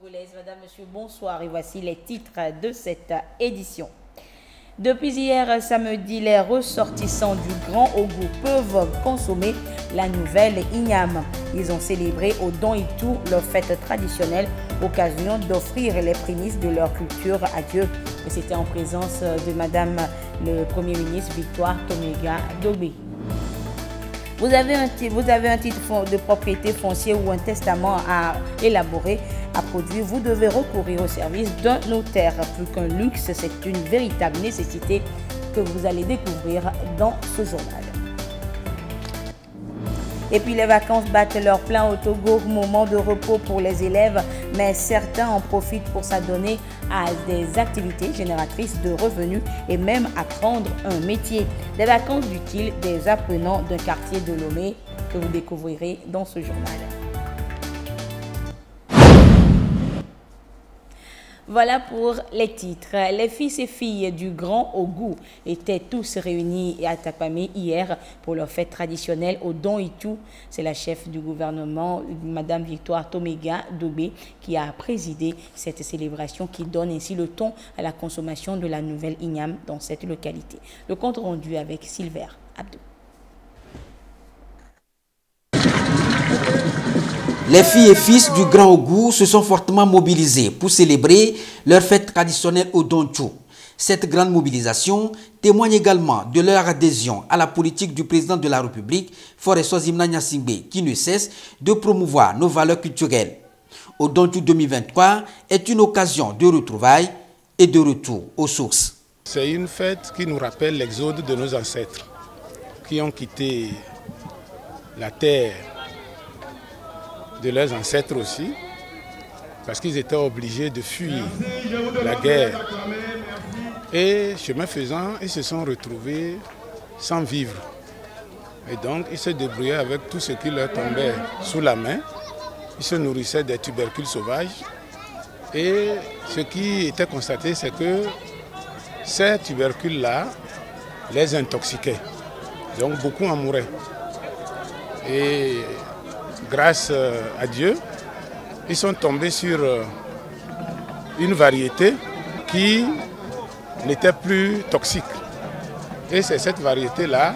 Madame, Monsieur, bonsoir et voici les titres de cette édition. Depuis hier samedi, les ressortissants du Grand Ogout peuvent consommer la nouvelle Igname. Ils ont célébré au Don Itou leur fête traditionnelle, occasion d'offrir les prémices de leur culture à Dieu. Et c'était en présence de Madame le Premier ministre Victoire Toméga Dogbé. Vous avez un titre de propriété foncière ou un testament à élaborer, à produire, vous devez recourir au service d'un notaire. Plus qu'un luxe, c'est une véritable nécessité que vous allez découvrir dans ce journal. Et puis les vacances battent leur plein au Togo, moment de repos pour les élèves, mais certains en profitent pour s'adonner à des activités génératrices de revenus et même apprendre un métier. Des vacances utiles des apprenants d'un quartier de Lomé que vous découvrirez dans ce journal. Voilà pour les titres. Les fils et filles du Grand Ogout étaient tous réunis à Tapamé hier pour leur fête traditionnelle au Don Itou. C'est la chef du gouvernement, Madame Victoire Toméga Dogbé, qui a présidé cette célébration qui donne ainsi le ton à la consommation de la nouvelle Igname dans cette localité. Le compte rendu avec Silver Abdou. Les filles et fils du Grand Ogout se sont fortement mobilisés pour célébrer leur fête traditionnelle au Don Itou. Cette grande mobilisation témoigne également de leur adhésion à la politique du président de la République, Faure Sozimna Gnassingbé, qui ne cesse de promouvoir nos valeurs culturelles. Au Don Itou 2023 est une occasion de retrouvailles et de retour aux sources. C'est une fête qui nous rappelle l'exode de nos ancêtres qui ont quitté la terre de leurs ancêtres aussi, parce qu'ils étaient obligés de fuir la guerre. Et chemin faisant, ils se sont retrouvés sans vivre. Et donc, ils se débrouillaient avec tout ce qui leur tombait sous la main. Ils se nourrissaient des tubercules sauvages. Et ce qui était constaté, c'est que ces tubercules-là les intoxiquaient. Donc, beaucoup en mouraient. Et grâce à Dieu, ils sont tombés sur une variété qui n'était plus toxique. Et c'est cette variété-là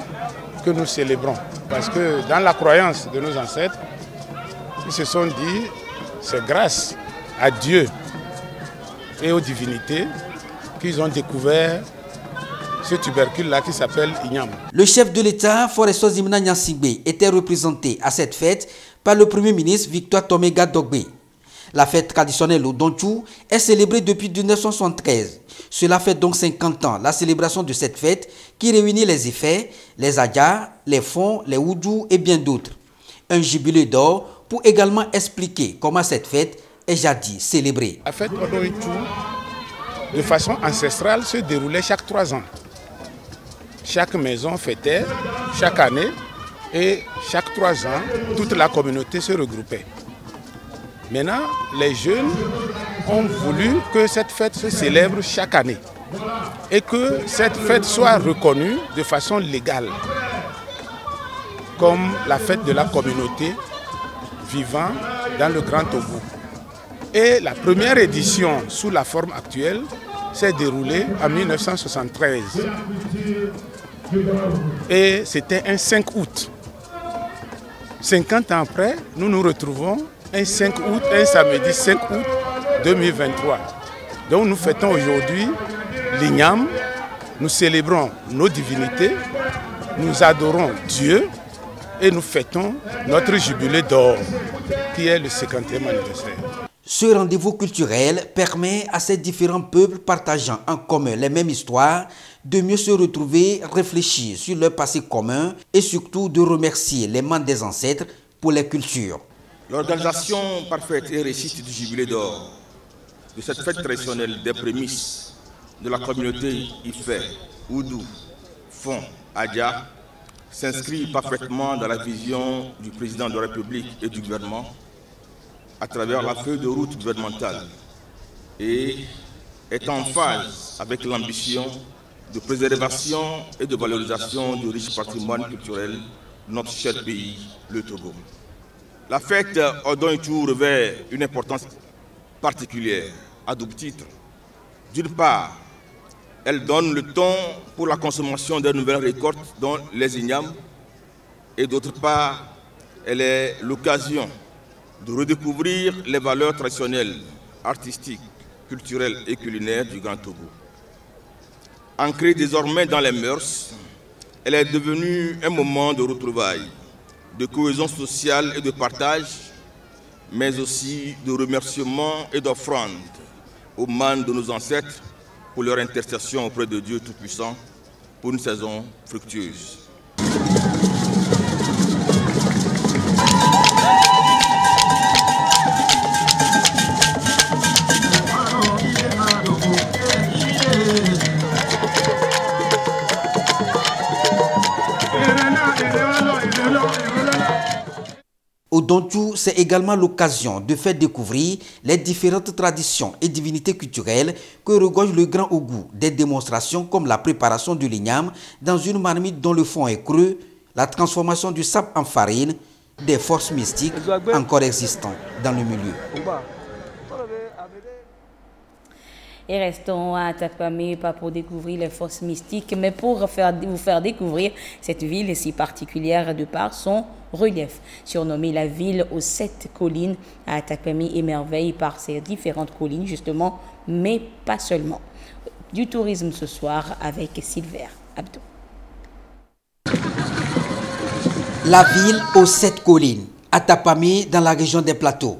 que nous célébrons. Parce que dans la croyance de nos ancêtres, ils se sont dit, c'est grâce à Dieu et aux divinités qu'ils ont découvert ce tubercule-là qui s'appelle Igname. Le chef de l'État, Faure Sozimna Gnassingbé, était représenté à cette fête par le Premier ministre Victoire Toméga Dogbé. La fête traditionnelle au Don Itou est célébrée depuis 1973. Cela fait donc 50 ans la célébration de cette fête qui réunit les effets, les adjas, les fonds, les oudjous et bien d'autres. Un jubilé d'or pour également expliquer comment cette fête est jadis célébrée. La fête au Don Itou, de façon ancestrale, se déroulait chaque 3 ans. Chaque maison fêtait chaque année et chaque 3 ans, toute la communauté se regroupait. Maintenant, les jeunes ont voulu que cette fête se célèbre chaque année et que cette fête soit reconnue de façon légale comme la fête de la communauté vivant dans le Grand Ogout. Et la première édition sous la forme actuelle s'est déroulée en 1973. Et c'était un 5 août. 50 ans après, nous nous retrouvons un 5 août, un samedi 5 août 2023. Donc nous fêtons aujourd'hui l'Igname, nous célébrons nos divinités, nous adorons Dieu et nous fêtons notre jubilé d'or qui est le 50e anniversaire. Ce rendez-vous culturel permet à ces différents peuples partageant en commun les mêmes histoires de mieux se retrouver, réfléchir sur leur passé commun et surtout de remercier les membres des ancêtres pour les cultures. L'organisation parfaite et réussite du jubilé d'or de cette fête traditionnelle des prémices de la communauté Ifé, Oudou, Fon, Adja s'inscrit parfaitement dans la vision du président de la République et du gouvernement à travers la feuille de route gouvernementale et est en phase avec l'ambition de préservation et de valorisation du riche patrimoine culturel de notre cher pays, le Togo. La fête au Don Itou revêt une importance particulière à double titre. D'une part, elle donne le ton pour la consommation de nouvelles récoltes, dont les ignames, et d'autre part, elle est l'occasion de redécouvrir les valeurs traditionnelles, artistiques, culturelles et culinaires du Grand Togo. Ancrée désormais dans les mœurs, elle est devenue un moment de retrouvailles, de cohésion sociale et de partage, mais aussi de remerciements et d'offrandes aux mânes de nos ancêtres pour leur intercession auprès de Dieu Tout-Puissant pour une saison fructueuse. Au Dontou, c'est également l'occasion de faire découvrir les différentes traditions et divinités culturelles que regorge le Grand Ougou. Des démonstrations comme la préparation du l'igname dans une marmite dont le fond est creux, la transformation du sable en farine, des forces mystiques encore existantes dans le milieu. Et restons à Atakpamé, pas pour découvrir les forces mystiques, mais pour vous faire découvrir cette ville si particulière de par son relief. Surnommée la ville aux 7 collines, Atakpamé émerveille par ses différentes collines justement, mais pas seulement. Du tourisme ce soir avec Silver Abdou. La ville aux 7 collines, Atakpamé dans la région des Plateaux.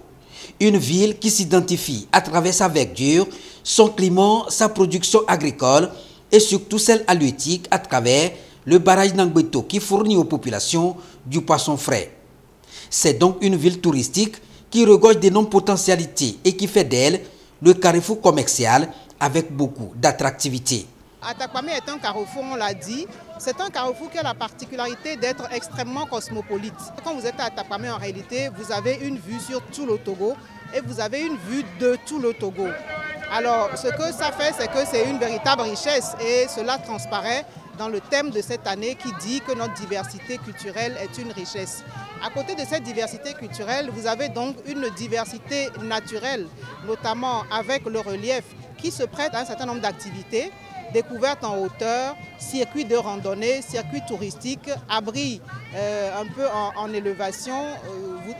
Une ville qui s'identifie à travers sa verdure, son climat, sa production agricole et surtout celle halieutique à travers le barrage d'Angbeto qui fournit aux populations du poisson frais. C'est donc une ville touristique qui regorge d'énormes potentialités et qui fait d'elle le carrefour commercial avec beaucoup d'attractivité. Atakpamé est un carrefour, on l'a dit. C'est un carrefour qui a la particularité d'être extrêmement cosmopolite. Quand vous êtes à Atakpamé, en réalité, vous avez une vue sur tout le Togo et vous avez une vue de tout le Togo. Alors, ce que ça fait, c'est que c'est une véritable richesse et cela transparaît dans le thème de cette année qui dit que notre diversité culturelle est une richesse. À côté de cette diversité culturelle, vous avez donc une diversité naturelle, notamment avec le relief qui se prête à un certain nombre d'activités, découvertes en hauteur, circuits de randonnée, circuits touristiques, abris un peu en élévation.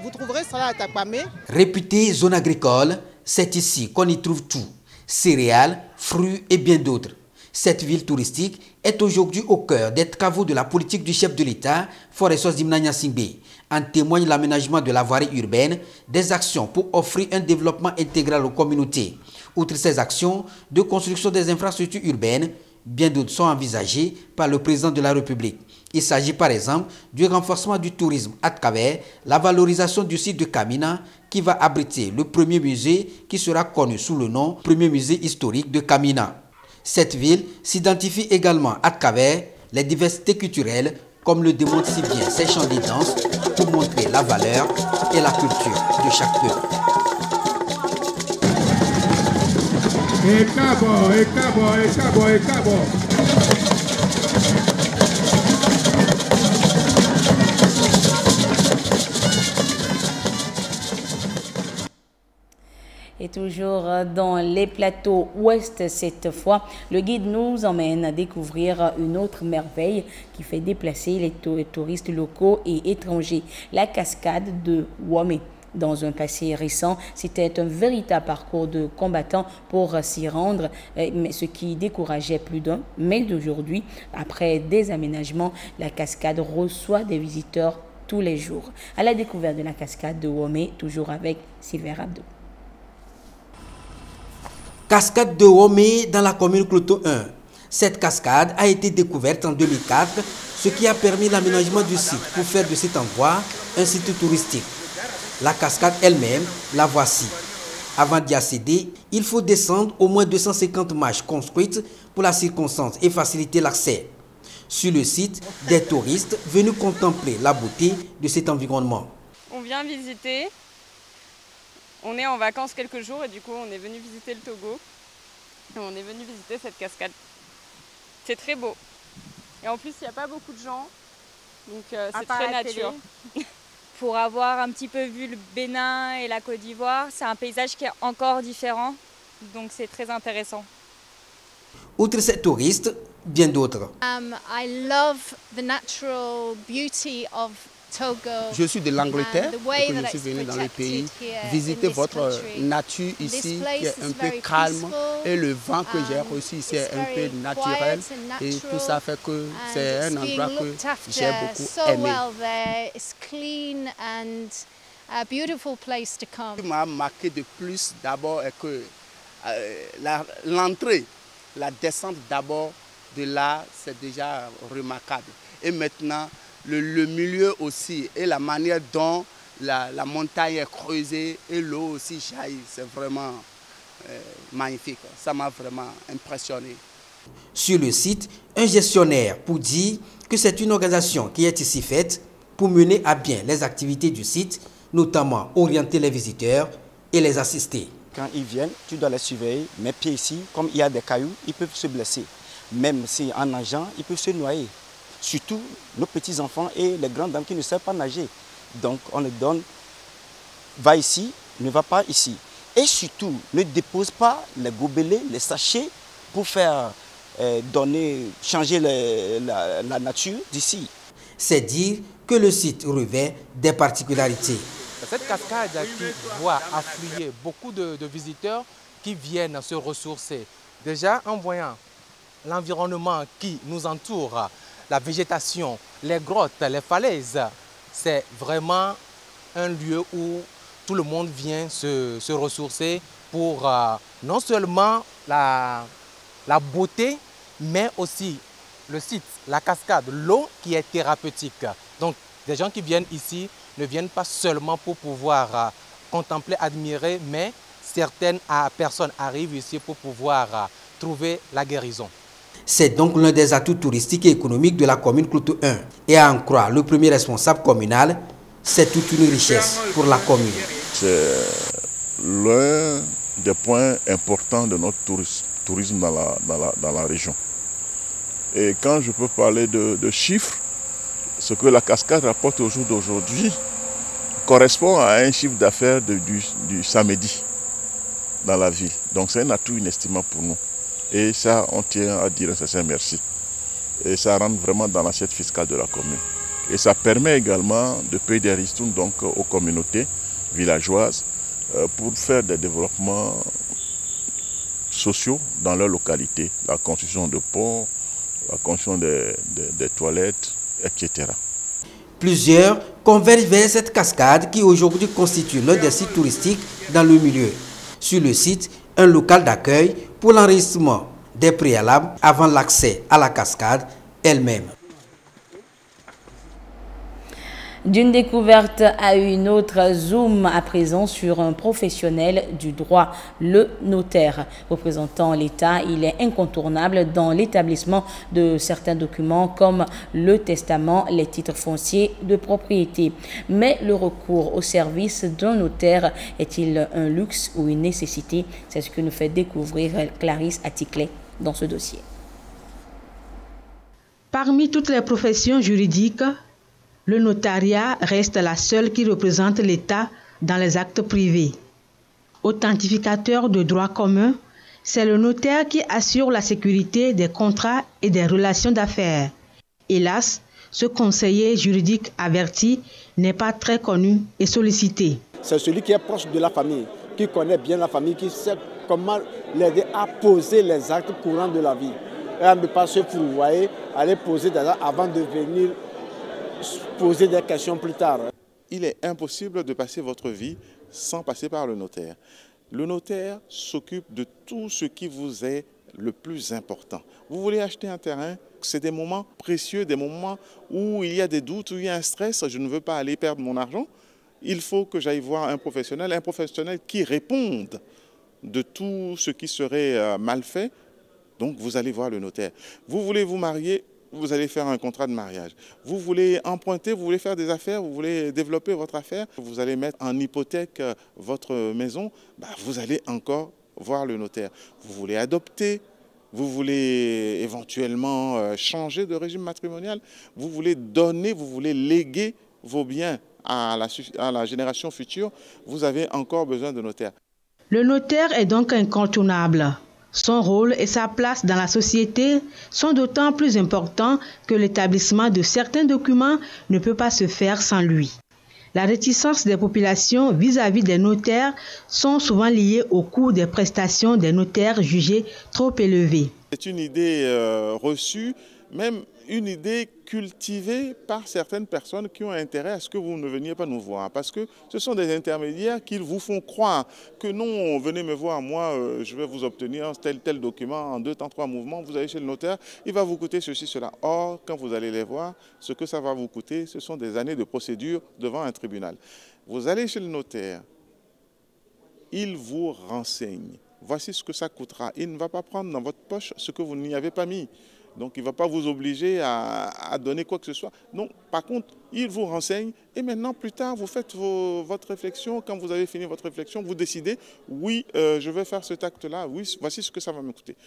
Vous trouverez cela à Atakpamé. Réputée zone agricole, c'est ici qu'on y trouve tout, céréales, fruits et bien d'autres. Cette ville touristique est aujourd'hui au cœur des travaux de la politique du chef de l'État, Foresos Dimna Nyasingbe. En témoigne l'aménagement de la voirie urbaine, des actions pour offrir un développement intégral aux communautés. Outre ces actions de construction des infrastructures urbaines, bien d'autres sont envisagées par le président de la République. Il s'agit par exemple du renforcement du tourisme à travers la valorisation du site de Kamina qui va abriter le premier musée qui sera connu sous le nom Premier musée historique de Kamina. Cette ville s'identifie également à travers les diversités culturelles comme le démontrent si bien ces chants de danse pour montrer la valeur et la culture de chaque peuple. Et toujours dans les plateaux ouest cette fois, le guide nous emmène à découvrir une autre merveille qui fait déplacer les touristes locaux et étrangers, la cascade de Womé. Dans un passé récent, c'était un véritable parcours de combattants pour s'y rendre, ce qui décourageait plus d'un. Mais d'aujourd'hui, après des aménagements, la cascade reçoit des visiteurs tous les jours. À la découverte de la cascade de Womé, toujours avec Silver Abdou. Cascade de Womé dans la commune Cloto 1. Cette cascade a été découverte en 2004, ce qui a permis l'aménagement du site pour faire de cet endroit un site touristique. La cascade elle-même, la voici. Avant d'y accéder, il faut descendre au moins 250 marches construites pour la circonstance et faciliter l'accès. Sur le site, des touristes venus contempler la beauté de cet environnement. On vient visiter. On est en vacances quelques jours et du coup on est venu visiter le Togo. Et on est venu visiter cette cascade. C'est très beau. Et en plus il n'y a pas beaucoup de gens. Donc c'est très nature. pour avoir un petit peu vu le Bénin et la Côte d'Ivoire. C'est un paysage qui est encore différent, donc c'est très intéressant. Outre ces touristes, bien d'autres. I love the natural beauty of Togo. Je suis de l'Angleterre, et je suis venu dans le pays visiter votre nature ici qui est un peu calme et le vent que j'ai reçu ici est un peu naturel et tout ça fait que c'est un endroit que j'ai beaucoup aimé. Ce qui m'a marqué de plus d'abord est que l'entrée, la descente d'abord de là, c'est déjà remarquable. Et maintenant, le milieu aussi et la manière dont la montagne est creusée et l'eau aussi jaillit, c'est vraiment magnifique. Ça m'a vraiment impressionné. Sur le site, un gestionnaire pour dire que c'est une organisation qui est ici faite pour mener à bien les activités du site, notamment orienter les visiteurs et les assister. Quand ils viennent, tu dois les surveiller. Mes pieds ici, comme il y a des cailloux, ils peuvent se blesser. Même si en nageant, ils peuvent se noyer. Surtout nos petits-enfants et les grandes dames qui ne savent pas nager. Donc on les donne, va ici, ne va pas ici. Et surtout, ne dépose pas les gobelets, les sachets pour faire changer la nature d'ici. C'est dire que le site revêt des particularités. Cette cascade qui voit affluer beaucoup de visiteurs qui viennent se ressourcer. Déjà en voyant l'environnement qui nous entoure, la végétation, les grottes, les falaises, c'est vraiment un lieu où tout le monde vient se ressourcer pour non seulement la beauté, mais aussi le site, la cascade, l'eau qui est thérapeutique. Donc des gens qui viennent ici ne viennent pas seulement pour pouvoir contempler, admirer, mais certaines personnes arrivent ici pour pouvoir trouver la guérison. C'est donc l'un des atouts touristiques et économiques de la commune Cloutou 1. Et à en croire le premier responsable communal, c'est toute une richesse pour la commune. C'est l'un des points importants de notre tourisme dans la région. Et quand je peux parler de chiffres, ce que la cascade rapporte au jour d'aujourd'hui correspond à un chiffre d'affaires du samedi dans la ville. Donc c'est un atout inestimable pour nous. Et ça, on tient à dire un sincère merci. Et ça rentre vraiment dans l'assiette fiscale de la commune. Et ça permet également de payer des ristournes donc aux communautés villageoises pour faire des développements sociaux dans leur localité. La construction de ponts, la construction des toilettes, etc. Plusieurs convergent vers cette cascade qui aujourd'hui constitue l'un des sites touristiques dans le milieu. Sur le site, un local d'accueil pour l'enregistrement des préalables avant l'accès à la cascade elle-même. D'une découverte à une autre, zoom à présent sur un professionnel du droit, le notaire. Représentant l'État, il est incontournable dans l'établissement de certains documents comme le testament, les titres fonciers de propriété. Mais le recours au service d'un notaire est-il un luxe ou une nécessité? C'est ce que nous fait découvrir Clarisse Atticlet dans ce dossier. Parmi toutes les professions juridiques, le notariat reste la seule qui représente l'État dans les actes privés. Authentificateur de droit commun, c'est le notaire qui assure la sécurité des contrats et des relations d'affaires. Hélas, ce conseiller juridique averti n'est pas très connu et sollicité. C'est celui qui est proche de la famille, qui connaît bien la famille, qui sait comment l'aider à poser les actes courants de la vie. Et à ne pas se fourvoyer, aller poser des actes avant de venir poser des questions plus tard. Il est impossible de passer votre vie sans passer par le notaire. Le notaire s'occupe de tout ce qui vous est le plus important. Vous voulez acheter un terrain, c'est des moments précieux, des moments où il y a des doutes, où il y a un stress, je ne veux pas aller perdre mon argent. Il faut que j'aille voir un professionnel qui réponde de tout ce qui serait mal fait. Donc vous allez voir le notaire. Vous voulez vous marier, vous allez faire un contrat de mariage. Vous voulez emprunter, vous voulez faire des affaires, vous voulez développer votre affaire, vous allez mettre en hypothèque votre maison, vous allez encore voir le notaire. Vous voulez adopter, vous voulez éventuellement changer de régime matrimonial, vous voulez donner, vous voulez léguer vos biens à la génération future, vous avez encore besoin de notaires. Le notaire est donc incontournable. Son rôle et sa place dans la société sont d'autant plus importants que l'établissement de certains documents ne peut pas se faire sans lui. La réticence des populations vis-à-vis des notaires sont souvent liées au coût des prestations des notaires jugées trop élevées. C'est une idée reçue, même une idée cultivée par certaines personnes qui ont intérêt à ce que vous ne veniez pas nous voir. Parce que ce sont des intermédiaires qui vous font croire que non, venez me voir, moi je vais vous obtenir tel document en 2 temps 3 mouvements, vous allez chez le notaire, il va vous coûter ceci, cela. Or, quand vous allez les voir, ce que ça va vous coûter, ce sont des années de procédure devant un tribunal. Vous allez chez le notaire, il vous renseigne. Voici ce que ça coûtera. Il ne va pas prendre dans votre poche ce que vous n'y avez pas mis. Donc, il ne va pas vous obliger à donner quoi que ce soit. Non, par contre, il vous renseigne et maintenant, plus tard, vous faites votre réflexion. Quand vous avez fini votre réflexion, vous décidez, oui, je vais faire cet acte-là, oui, voici ce que ça va me coûter.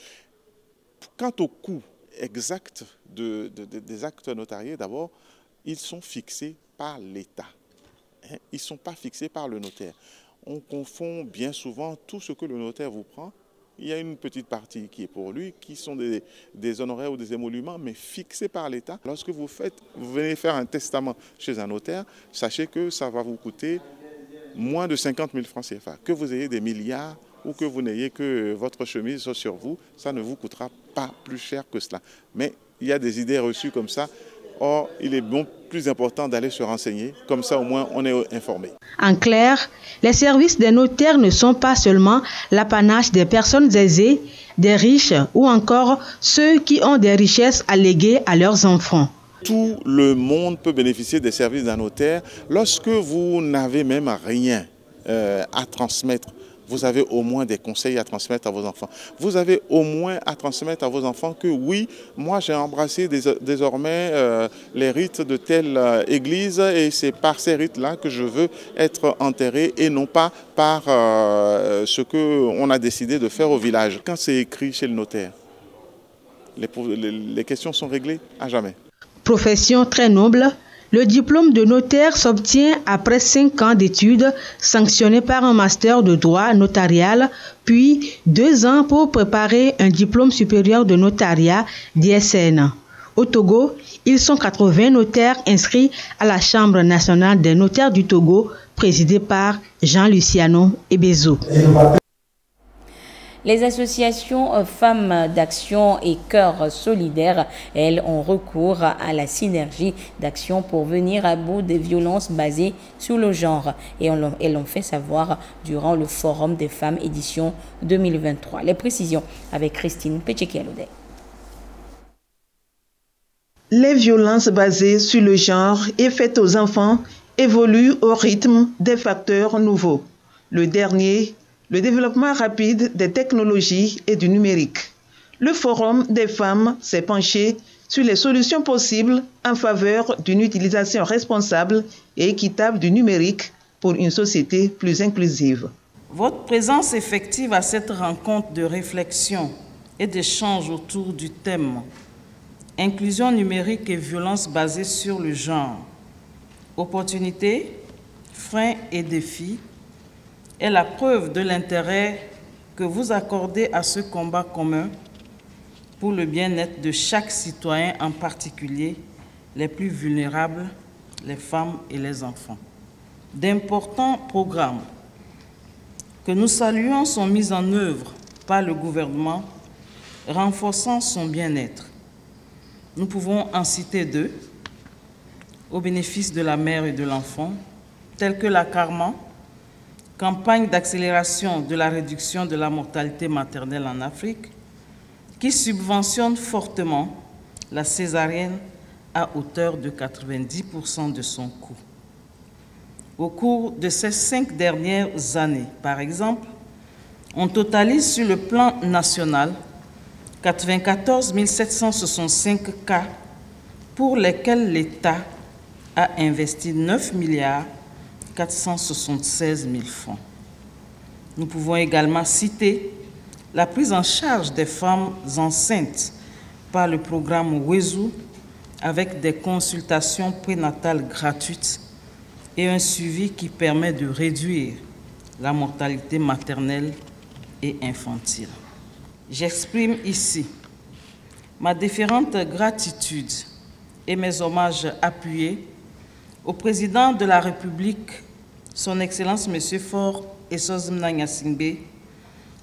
Quant au coût exact des actes notariés, d'abord, ils sont fixés par l'État. Ils ne sont pas fixés par le notaire. On confond bien souvent tout ce que le notaire vous prend. Il y a une petite partie qui est pour lui, qui sont des honoraires ou des émoluments, mais fixés par l'État. Lorsque vous venez faire un testament chez un notaire, sachez que ça va vous coûter moins de 50 000 francs CFA. Que vous ayez des milliards ou que vous n'ayez que votre chemise sur vous, ça ne vous coûtera pas plus cher que cela. Mais il y a des idées reçues comme ça. Or, il est plus important d'aller se renseigner, comme ça au moins on est informé. En clair, les services des notaires ne sont pas seulement l'apanage des personnes aisées, des riches ou encore ceux qui ont des richesses à léguer à leurs enfants. Tout le monde peut bénéficier des services d'un notaire lorsque vous n'avez même rien à transmettre. Vous avez au moins des conseils à transmettre à vos enfants. Vous avez au moins à transmettre à vos enfants que oui, moi j'ai embrassé désormais les rites de telle église et c'est par ces rites-là que je veux être enterré et non pas par ce qu'on a décidé de faire au village. Quand c'est écrit chez le notaire, les questions sont réglées à jamais. Profession très noble. Le diplôme de notaire s'obtient après 5 ans d'études sanctionné par un master de droit notarial, puis 2 ans pour préparer un diplôme supérieur de notariat DSN. Au Togo, ils sont 80 notaires inscrits à la Chambre nationale des notaires du Togo, présidée par Jean-Luciano Ebezo. Les associations Femmes d'Action et Cœurs Solidaires, elles, ont recours à la synergie d'action pour venir à bout des violences basées sur le genre. Et elles l'ont fait savoir durant le Forum des femmes édition 2023. Les précisions avec Christine Pechekialode. Les violences basées sur le genre et faites aux enfants évoluent au rythme des facteurs nouveaux. Le dernier, le développement rapide des technologies et du numérique. Le Forum des femmes s'est penché sur les solutions possibles en faveur d'une utilisation responsable et équitable du numérique pour une société plus inclusive. Votre présence effective à cette rencontre de réflexion et d'échange autour du thème « Inclusion numérique et violence basée sur le genre. Opportunités, freins et défis » est la preuve de l'intérêt que vous accordez à ce combat commun pour le bien-être de chaque citoyen, en particulier les plus vulnérables, les femmes et les enfants. D'importants programmes que nous saluons sont mis en œuvre par le gouvernement, renforçant son bien-être. Nous pouvons en citer 2, au bénéfice de la mère et de l'enfant, tels que la CARMA, campagne d'accélération de la réduction de la mortalité maternelle en Afrique, qui subventionne fortement la césarienne à hauteur de 90% de son coût. Au cours de ces 5 dernières années, par exemple, on totalise sur le plan national 94 765 cas pour lesquels l'État a investi 9 milliards 476 000 francs. Nous pouvons également citer la prise en charge des femmes enceintes par le programme WESU avec des consultations prénatales gratuites et un suivi qui permet de réduire la mortalité maternelle et infantile. J'exprime ici ma déférente gratitude et mes hommages appuyés au président de la République, son Excellence M. Faure Essozi-Mna Gnassingbé,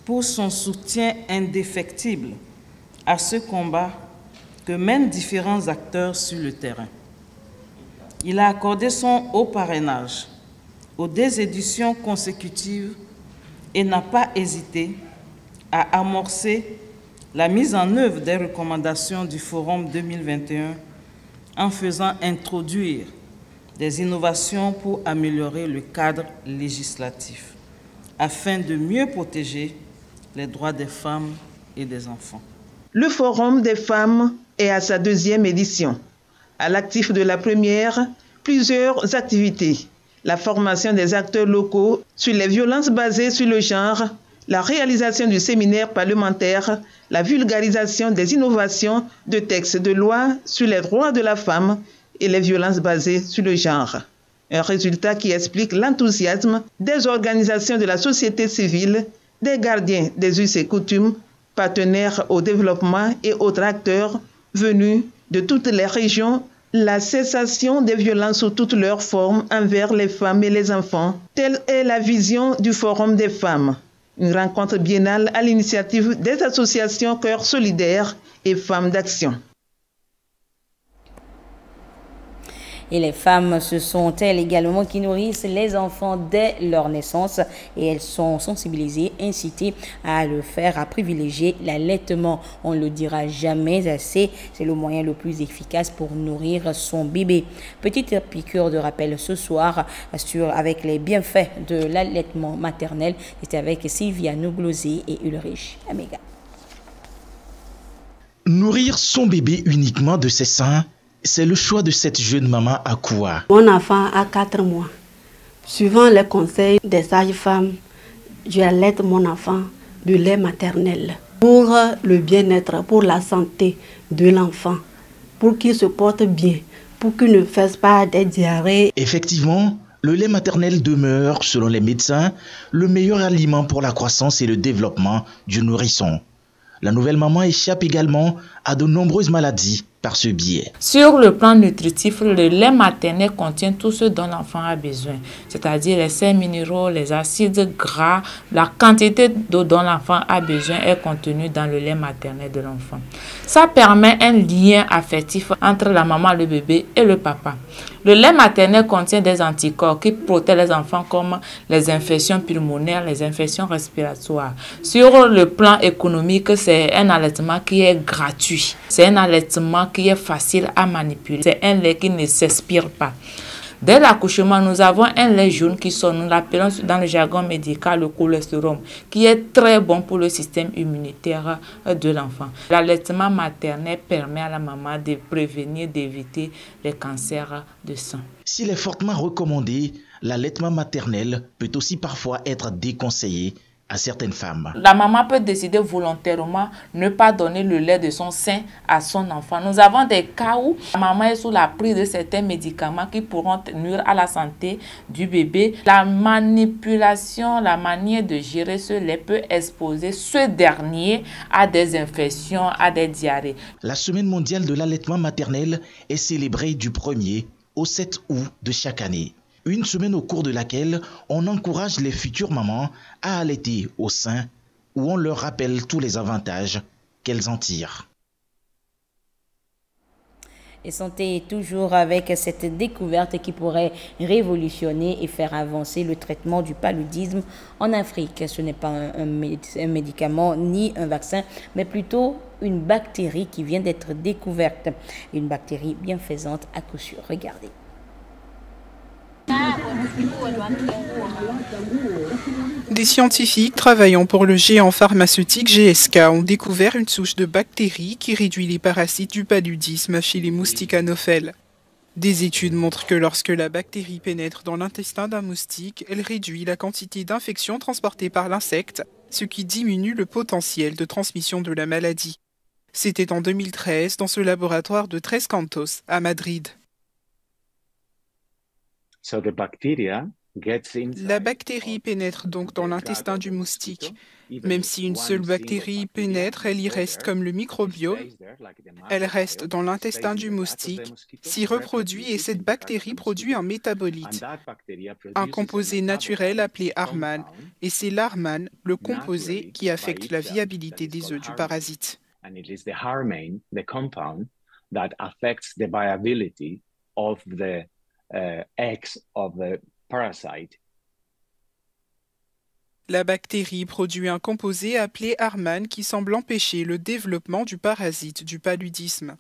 pour son soutien indéfectible à ce combat que mènent différents acteurs sur le terrain. Il a accordé son haut parrainage aux 2 éditions consécutives et n'a pas hésité à amorcer la mise en œuvre des recommandations du Forum 2021 en faisant introduire des innovations pour améliorer le cadre législatif afin de mieux protéger les droits des femmes et des enfants. Le Forum des femmes est à sa 2e édition. À l'actif de la première, plusieurs activités. La formation des acteurs locaux sur les violences basées sur le genre, la réalisation du séminaire parlementaire, la vulgarisation des innovations de textes de loi sur les droits de la femme et les violences basées sur le genre. Un résultat qui explique l'enthousiasme des organisations de la société civile, des gardiens des us et coutumes, partenaires au développement et autres acteurs venus de toutes les régions. La cessation des violences sous toutes leurs formes envers les femmes et les enfants, telle est la vision du Forum des femmes. Une rencontre biennale à l'initiative des associations Cœurs Solidaires et Femmes d'Action. Et les femmes, ce sont elles également qui nourrissent les enfants dès leur naissance et elles sont sensibilisées, incitées à le faire, à privilégier l'allaitement. On ne le dira jamais assez, c'est le moyen le plus efficace pour nourrir son bébé. Petite piqûre de rappel ce soir avec les bienfaits de l'allaitement maternel. C'était avec Sylvia Nouglosé et Ulrich Amega. Nourrir son bébé uniquement de ses seins, c'est le choix de cette jeune maman à Koua. Mon enfant a 4 mois. Suivant les conseils des sages-femmes, j'allaite mon enfant du lait maternel pour le bien-être, pour la santé de l'enfant, pour qu'il se porte bien, pour qu'il ne fasse pas des diarrhées. Effectivement, le lait maternel demeure, selon les médecins, le meilleur aliment pour la croissance et le développement du nourrisson. La nouvelle maman échappe également à de nombreuses maladies par ce biais. Sur le plan nutritif, le lait maternel contient tout ce dont l'enfant a besoin, c'est-à-dire les sels minéraux, les acides gras, la quantité d'eau dont l'enfant a besoin est contenue dans le lait maternel de l'enfant. Ça permet un lien affectif entre la maman, le bébé et le papa. Le lait maternel contient des anticorps qui protègent les enfants comme les infections pulmonaires, les infections respiratoires. Sur le plan économique, c'est un allaitement qui est gratuit. C'est un allaitement qui est facile à manipuler. C'est un lait qui ne s'expire pas. Dès l'accouchement, nous avons un lait jaune qui sort, nous l'appelons dans le jargon médical le colostrum, qui est très bon pour le système immunitaire de l'enfant. L'allaitement maternel permet à la maman de prévenir, d'éviter les cancers de sang. S'il est fortement recommandé, l'allaitement maternel peut aussi parfois être déconseillé à certaines femmes. La maman peut décider volontairement ne pas donner le lait de son sein à son enfant. Nous avons des cas où la maman est sous la prise de certains médicaments qui pourront nuire à la santé du bébé. La manipulation, la manière de gérer ce lait peut exposer ce dernier à des infections, à des diarrhées. La semaine mondiale de l'allaitement maternel est célébrée du 1er au 7 août de chaque année. Une semaine au cours de laquelle on encourage les futures mamans à allaiter au sein où on leur rappelle tous les avantages qu'elles en tirent. Et santé toujours avec cette découverte qui pourrait révolutionner et faire avancer le traitement du paludisme en Afrique. Ce n'est pas un médicament ni un vaccin, mais plutôt une bactérie qui vient d'être découverte. Une bactérie bienfaisante à coup sûr. Regardez. Des scientifiques travaillant pour le géant pharmaceutique GSK ont découvert une souche de bactéries qui réduit les parasites du paludisme chez les moustiques anopheles. Des études montrent que lorsque la bactérie pénètre dans l'intestin d'un moustique, elle réduit la quantité d'infections transportées par l'insecte, ce qui diminue le potentiel de transmission de la maladie. C'était en 2013 dans ce laboratoire de Tres Cantos à Madrid. La bactérie pénètre donc dans l'intestin du moustique. Même si une seule bactérie pénètre, elle y reste comme le microbiome. Elle reste dans l'intestin du moustique, s'y reproduit et cette bactérie produit un métabolite, un composé naturel appelé Harman. Et c'est l'Harman, le composé, qui affecte la viabilité des œufs du parasite. La bactérie produit un composé appelé Harman qui semble empêcher le développement du parasite du paludisme.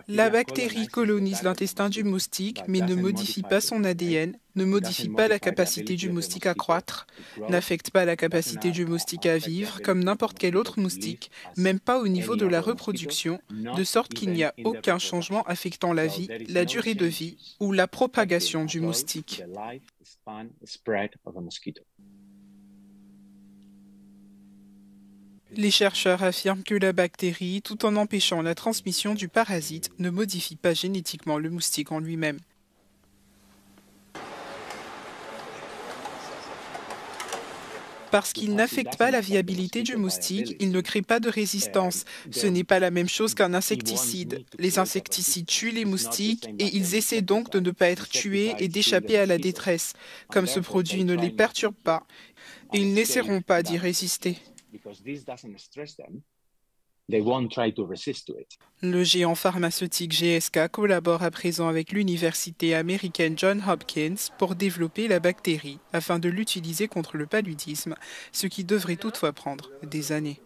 La bactérie colonise l'intestin du moustique mais ne modifie pas son ADN, ne modifie pas la capacité du moustique à croître, n'affecte pas la capacité du moustique à vivre comme n'importe quel autre moustique, même pas au niveau de la reproduction, de sorte qu'il n'y a aucun changement affectant la vie, la durée de vie ou la propagation du moustique. Les chercheurs affirment que la bactérie, tout en empêchant la transmission du parasite, ne modifie pas génétiquement le moustique en lui-même. Parce qu'il n'affecte pas la viabilité du moustique, il ne crée pas de résistance. Ce n'est pas la même chose qu'un insecticide. Les insecticides tuent les moustiques et ils essaient donc de ne pas être tués et d'échapper à la détresse. Comme ce produit ne les perturbe pas, ils n'essaieront pas d'y résister. Le géant pharmaceutique GSK collabore à présent avec l'université américaine Johns Hopkins pour développer la bactérie afin de l'utiliser contre le paludisme, ce qui devrait toutefois prendre des années.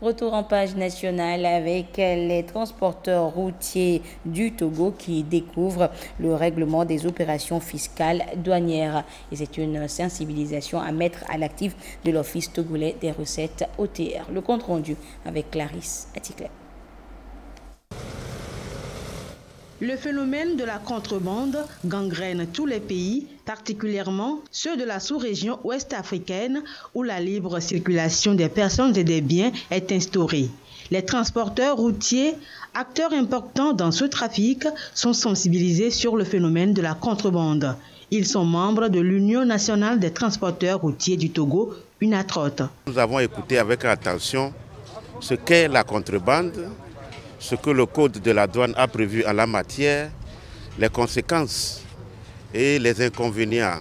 Retour en page nationale avec les transporteurs routiers du Togo qui découvrent le règlement des opérations fiscales douanières. Et c'est une sensibilisation à mettre à l'actif de l'Office togolais des recettes OTR. Le compte rendu avec Clarisse Atikle. Le phénomène de la contrebande gangrène tous les pays, particulièrement ceux de la sous-région ouest-africaine où la libre circulation des personnes et des biens est instaurée. Les transporteurs routiers, acteurs importants dans ce trafic, sont sensibilisés sur le phénomène de la contrebande. Ils sont membres de l'Union nationale des transporteurs routiers du Togo, UNATROT. Nous avons écouté avec attention ce qu'est la contrebande, ce que le code de la douane a prévu en la matière, les conséquences et les inconvénients.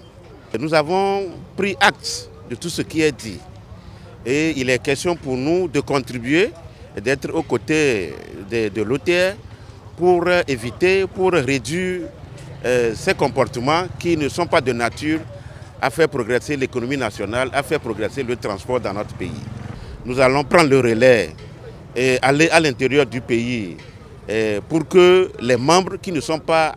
Nous avons pris acte de tout ce qui est dit. Et il est question pour nous de contribuer, d'être aux côtés de l'OTR pour éviter, pour réduire ces comportements qui ne sont pas de nature à faire progresser l'économie nationale, à faire progresser le transport dans notre pays. Nous allons prendre le relais et aller à l'intérieur du pays pour que les membres qui ne sont pas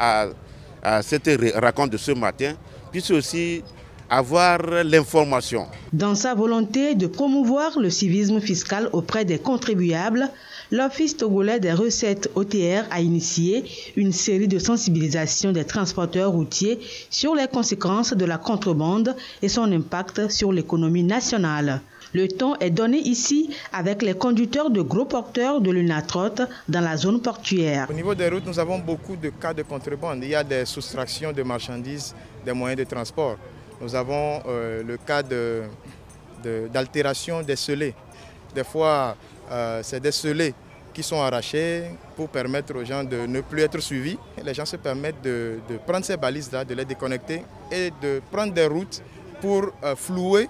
à cette rencontre de ce matin puissent aussi avoir l'information. Dans sa volonté de promouvoir le civisme fiscal auprès des contribuables, l'Office togolais des recettes OTR a initié une série de sensibilisations des transporteurs routiers sur les conséquences de la contrebande et son impact sur l'économie nationale. Le ton est donné ici avec les conducteurs de gros porteurs de l'UNATROT dans la zone portuaire. Au niveau des routes, nous avons beaucoup de cas de contrebande. Il y a des soustractions de marchandises des moyens de transport. Nous avons le cas d'altération des scellés. Des fois, c'est des scellés qui sont arrachés pour permettre aux gens de ne plus être suivis. Les gens se permettent de prendre ces balises-là, de les déconnecter et de prendre des routes pour flouer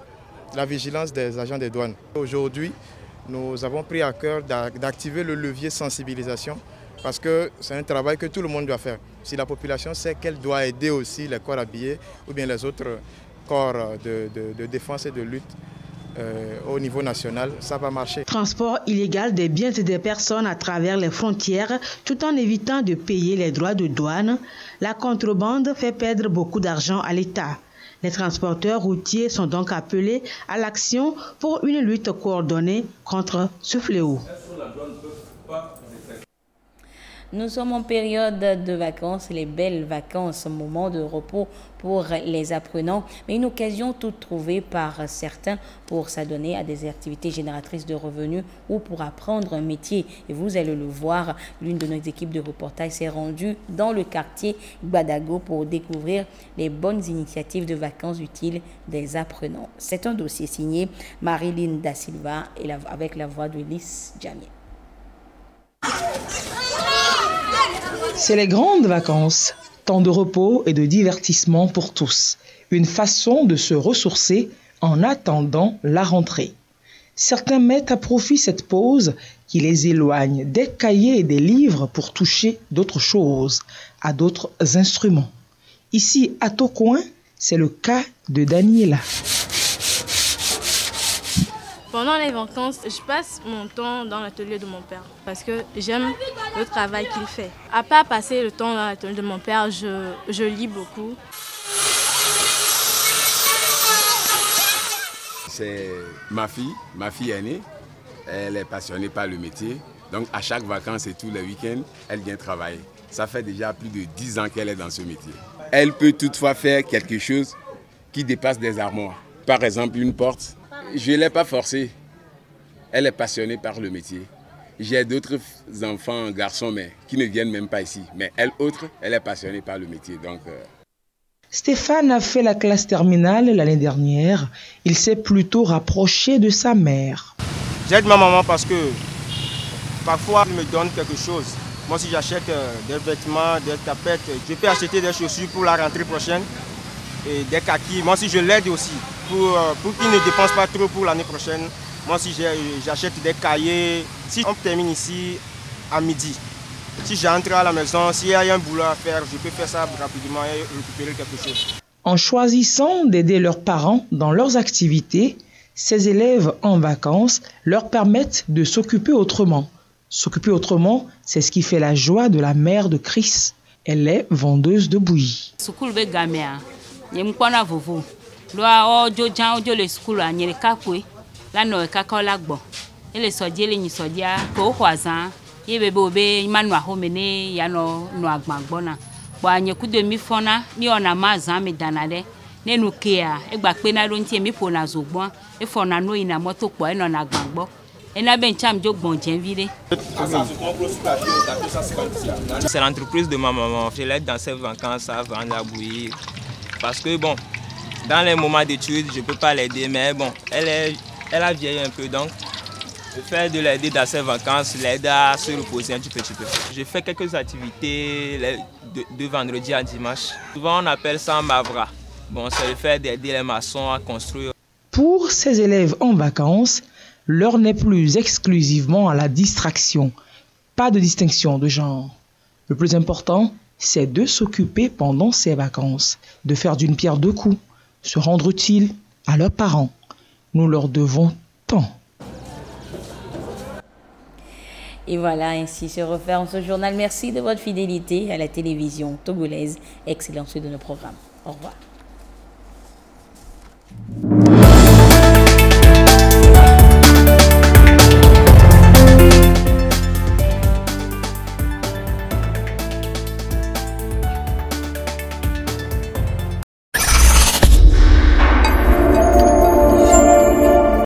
la vigilance des agents des douanes. Aujourd'hui, nous avons pris à cœur d'activer le levier sensibilisation parce que c'est un travail que tout le monde doit faire. Si la population sait qu'elle doit aider aussi les corps habillés ou bien les autres corps de défense et de lutte au niveau national, ça va marcher. Transport illégal des biens et des personnes à travers les frontières tout en évitant de payer les droits de douane, la contrebande fait perdre beaucoup d'argent à l'État. Les transporteurs routiers sont donc appelés à l'action pour une lutte coordonnée contre ce fléau. Nous sommes en période de vacances, les belles vacances, moment de repos pour les apprenants, mais une occasion toute trouvée par certains pour s'adonner à des activités génératrices de revenus ou pour apprendre un métier. Et vous allez le voir, l'une de nos équipes de reportage s'est rendue dans le quartier Gbadago pour découvrir les bonnes initiatives de vacances utiles des apprenants. C'est un dossier signé Marilyn Da Silva et avec la voix de Lys Jamie. C'est les grandes vacances, temps de repos et de divertissement pour tous. Une façon de se ressourcer en attendant la rentrée. Certains mettent à profit cette pause qui les éloigne des cahiers et des livres pour toucher d'autres choses, à d'autres instruments. Ici, à Tocoin, c'est le cas de Daniela. Pendant les vacances, je passe mon temps dans l'atelier de mon père parce que j'aime le travail qu'il fait. À part passer le temps dans l'atelier de mon père, je lis beaucoup. C'est ma fille aînée. Elle est passionnée par le métier. Donc à chaque vacances et tous les week-ends, elle vient travailler. Ça fait déjà plus de 10 ans qu'elle est dans ce métier. Elle peut toutefois faire quelque chose qui dépasse des armoires. Par exemple, une porte. Je ne l'ai pas forcée. Elle est passionnée par le métier. J'ai d'autres enfants, garçons, mais qui ne viennent même pas ici. Mais elle, elle est passionnée par le métier. Donc, Stéphane a fait la classe terminale l'année dernière. Il s'est plutôt rapproché de sa mère. J'aide ma maman parce que parfois elle me donne quelque chose. Moi, si j'achète des vêtements, des tapettes, je peux acheter des chaussures pour la rentrée prochaine et des kakis. Moi, si je l'aide aussi pour qu'il ne dépense pas trop pour l'année prochaine. Moi, si j'achète des cahiers, si on termine ici à midi, si j'entre à la maison, s'il y a un boulot à faire, je peux faire ça rapidement et récupérer quelque chose. En choisissant d'aider leurs parents dans leurs activités, ces élèves en vacances leur permettent de s'occuper autrement. S'occuper autrement, c'est ce qui fait la joie de la mère de Chris. Elle est vendeuse de bouillies. C'est l'entreprise de ma maman. Je l'aide dans ses vacances à vendre la bouillie. Parce que bon, dans les moments d'études, je ne peux pas l'aider, mais bon, elle a vieilli un peu, donc le fait de l'aider dans ses vacances l'aide à se reposer un petit peu. Je fais quelques activités de vendredi à dimanche. Souvent on appelle ça Mavra. Bon, c'est le fait d'aider les maçons à construire. Pour ces élèves en vacances, l'heure n'est plus exclusivement à la distraction. Pas de distinction de genre. Le plus important, c'est de s'occuper pendant ces vacances, de faire d'une pierre deux coups, se rendre utile à leurs parents. Nous leur devons tant. Et voilà, ainsi se referme ce journal. Merci de votre fidélité à la télévision togolaise. Excellente suite de nos programmes. Au revoir.